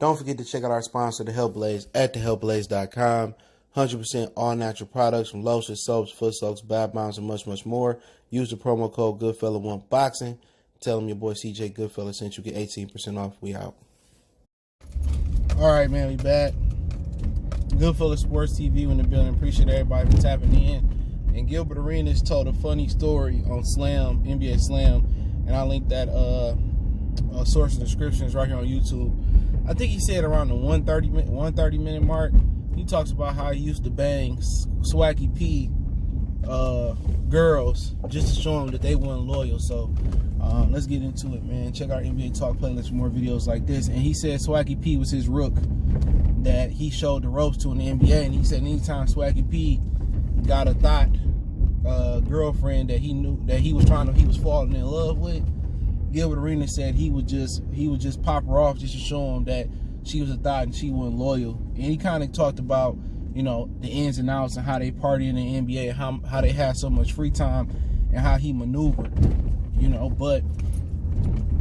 Don't forget to check out our sponsor, The Health Blaze, at thehealthblaze.com. 100% all natural products from lotions, soaps, foot soaks, bath bombs, and much, much more. Use the promo code Goodfella1Boxing. Tell them your boy CJ Goodfella sent you. Get 18% off. We out. All right, man, we back. Goodfella Sports TV in the building. Appreciate everybody for tapping in. And Gilbert Arenas told a funny story on Slam, NBA Slam, and I linked that source in the descriptions right here on YouTube. I think he said around the 130 minute mark. He talks about how he used to bang Swaggy P girls just to show them that they weren't loyal. So let's get into it, man. Check out NBA Talk playlist for more videos like this. And he said Swaggy P was his rook that he showed the ropes to in the NBA. And he said anytime Swaggy P got a thought girlfriend that he knew that he was falling in love with, Gilbert Arenas said he would just pop her off just to show him that she was a thought and she wasn't loyal. And he kind of talked about, you know, the ins and outs and how they party in the NBA, and how they had so much free time and how he maneuvered, you know. But,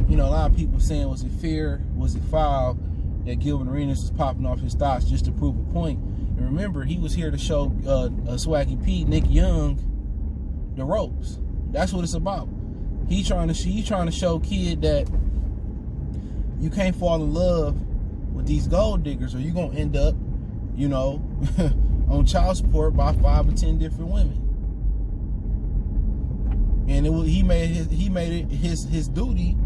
you know, a lot of people saying, was it fair, was it foul that Gilbert Arenas was popping off his thoughts just to prove a point? And remember, he was here to show Swaggy P, Nick Young, the ropes. That's what it's about. He trying to show kid that you can't fall in love with these gold diggers, or you're gonna end up, you know, on child support by 5 or 10 different women. And he made it his duty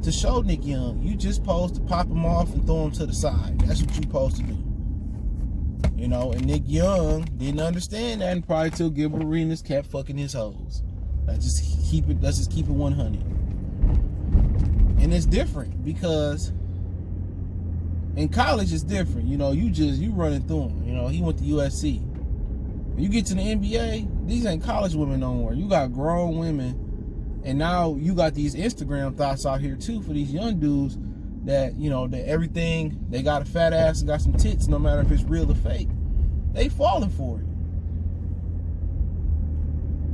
to show Nick Young, you just supposed to pop him off and throw him to the side. That's what you supposed to do. You know, and Nick Young didn't understand that, and probably till Gilbert Arenas kept fucking his hoes. Let's just keep it 100. And it's different because in college it's different. You know, you running through them. You know, he went to USC. When you get to the NBA, these ain't college women no more. You got grown women, and now you got these Instagram thoughts out here too for these young dudes that, you know, that everything, they got a fat ass and got some tits, no matter if it's real or fake. They falling for it.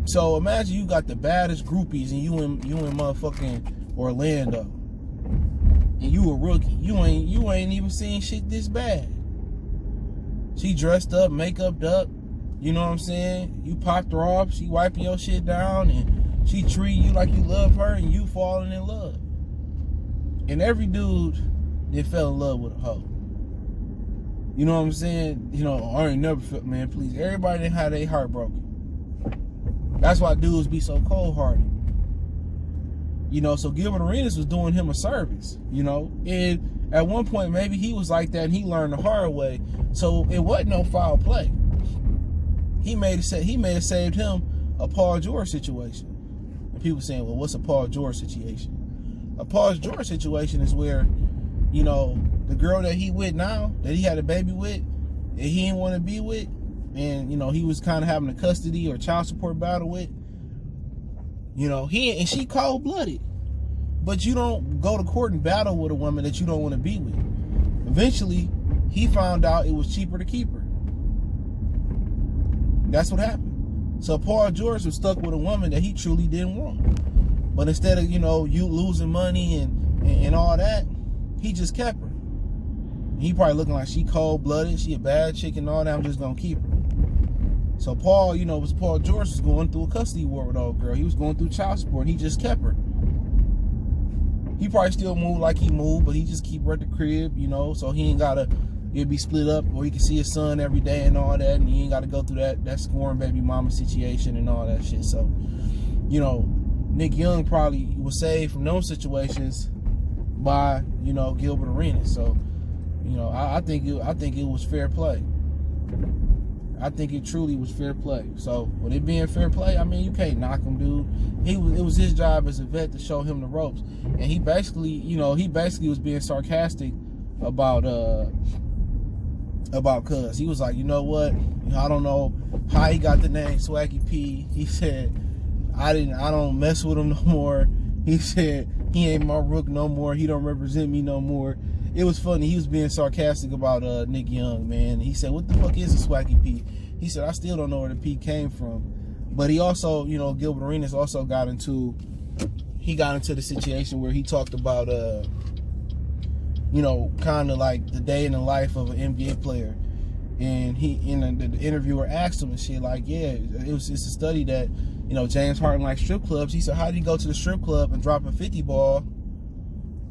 So imagine you got the baddest groupies and you in motherfucking Orlando, and you a rookie. You ain't even seen shit this bad. She dressed up, makeuped up. You know what I'm saying? You popped her off. She wiping your shit down, and she treat you like you love her, and you falling in love. And every dude that fell in love with a hoe. You know what I'm saying? You know, I ain't never felt, man. Please, everybody done had their heart broken. That's why dudes be so cold-hearted. You know, so Gilbert Arenas was doing him a service, you know. And at one point, maybe he was like that and he learned the hard way. So it wasn't no foul play. He may have saved him a Paul George situation. And people saying, well, what's a Paul George situation? A Paul George situation is where, you know, the girl that he with now, that he had a baby with, that he didn't want to be with, and, you know, he was kind of having a custody or child support battle with, you know, she cold-blooded. But you don't go to court and battle with a woman that you don't want to be with. Eventually, he found out it was cheaper to keep her. That's what happened. So Paul George was stuck with a woman that he truly didn't want. But instead of, you know, you losing money and all that, he just kept her. He probably looking like she cold-blooded, she a bad chick and all that, I'm just going to keep her. So Paul, you know, Paul George was going through a custody war with old girl. He was going through child support. He just kept her. He probably still moved like he moved, but he just keep her at the crib, you know, so he ain't got to, it'd be split up, or he can see his son every day and all that, and he ain't got to go through that scoring baby mama situation and all that shit. So, you know, Nick Young probably was saved from those situations by, you know, Gilbert Arenas. So, you know, I think it was fair play. I think it truly was fair play. So, with it being fair play, I mean, you can't knock him, dude. It was his job as a vet to show him the ropes. And he basically, you know, was being sarcastic about Cuz. He was like, you know what? I don't know how he got the name Swaggy P. He said, I don't mess with him no more. He said, he ain't my rook no more. He don't represent me no more. It was funny. He was being sarcastic about Nick Young, man. He said, what the fuck is a Swaggy P? He said, I still don't know where the P came from. But he also, you know, Gilbert Arenas also got into the situation where he talked about you know, kind of like the day in the life of an NBA player. And the interviewer asked him and shit, like, yeah, it's a study that, you know, James Harden likes strip clubs. He said, how do you go to the strip club and drop a 50 ball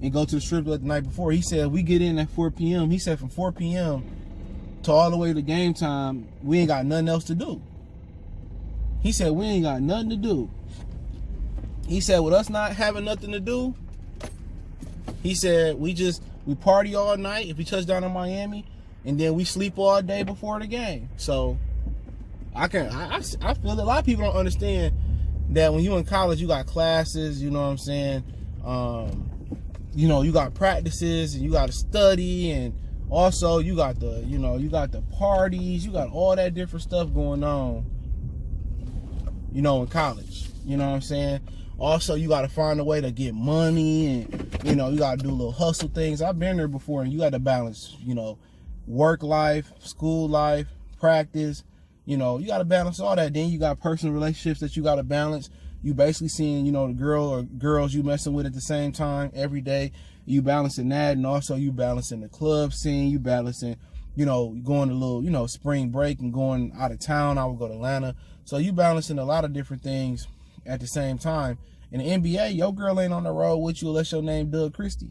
and go to the strip club the night before? He said, we get in at 4 p.m. He said, from 4 p.m. to all the way to game time, we ain't got nothing else to do. He said, we ain't got nothing to do. He said, with us not having nothing to do, he said, we party all night if we touch down in Miami, and then we sleep all day before the game. So I feel a lot of people don't understand that when you in college, you got classes, you know what I'm saying? You know, you got practices and you got to study, and also you got the parties, you got all that different stuff going on, you know, in college. You know what I'm saying? Also, you got to find a way to get money, and, you know, you got to do little hustle things. I've been there before, and you got to balance, you know, work life, school life, practice. You know, you got to balance all that. Then you got personal relationships that you got to balance. You basically seeing, you know, the girl or girls you messing with at the same time every day. You balancing that, and also you balancing the club scene. You balancing, you know, going to little, you know, spring break and going out of town. I would go to Atlanta. So you balancing a lot of different things at the same time. In the NBA, your girl ain't on the road with you unless your name Doug Christie.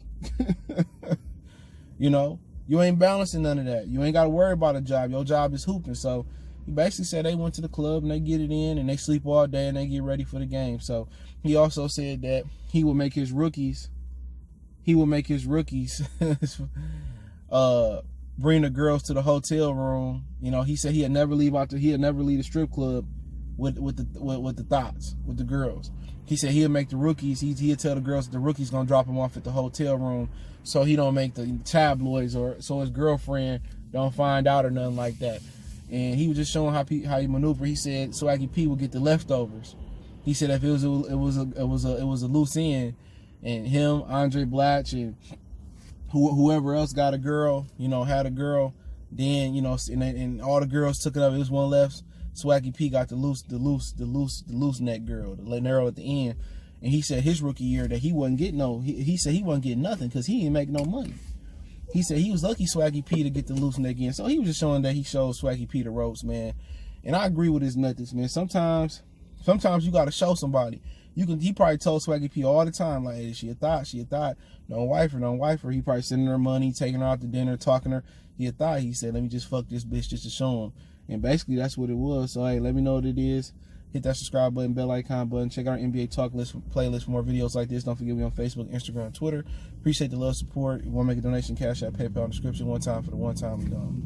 You know, you ain't balancing none of that. You ain't got to worry about a job. Your job is hooping. So he basically said they went to the club and they get it in and they sleep all day and they get ready for the game. So he also said that he will make his rookies bring the girls to the hotel room. You know, he said he'd never leave the strip club with the Thots, with the girls. He said he'll make the rookies, he'll tell the girls that the rookies gonna drop him off at the hotel room so he don't make the tabloids, or so his girlfriend don't find out or nothing like that. And he was just showing how he maneuver. He said Swaggy P would get the leftovers. He said if it was a loose end, and him, Andre Blatch, and whoever else got a girl, you know, had a girl, then, you know, and all the girls took it up. It was one left. Swaggy P got the loose neck girl, the Lanero at the end. And he said his rookie year that he wasn't getting he said he wasn't getting nothing because he didn't make no money. He said he was lucky Swaggy P to get the loose neck in. So he was just showing that he showed Swaggy P the ropes, man. And I agree with his methods, man. Sometimes you gotta show somebody. He probably told Swaggy P all the time, like, hey, she a thought. Don't wife her. He probably sending her money, taking her out to dinner, talking to her. He a thought. He said, let me just fuck this bitch just to show him. And basically that's what it was. So hey, let me know what it is. Hit that subscribe button, bell icon button. Check out our NBA Talk playlist for more videos like this. Don't forget me on Facebook, Instagram, Twitter. Appreciate the love, support. If you want to make a donation, Cash App, PayPal in the description. One time for the one time we done.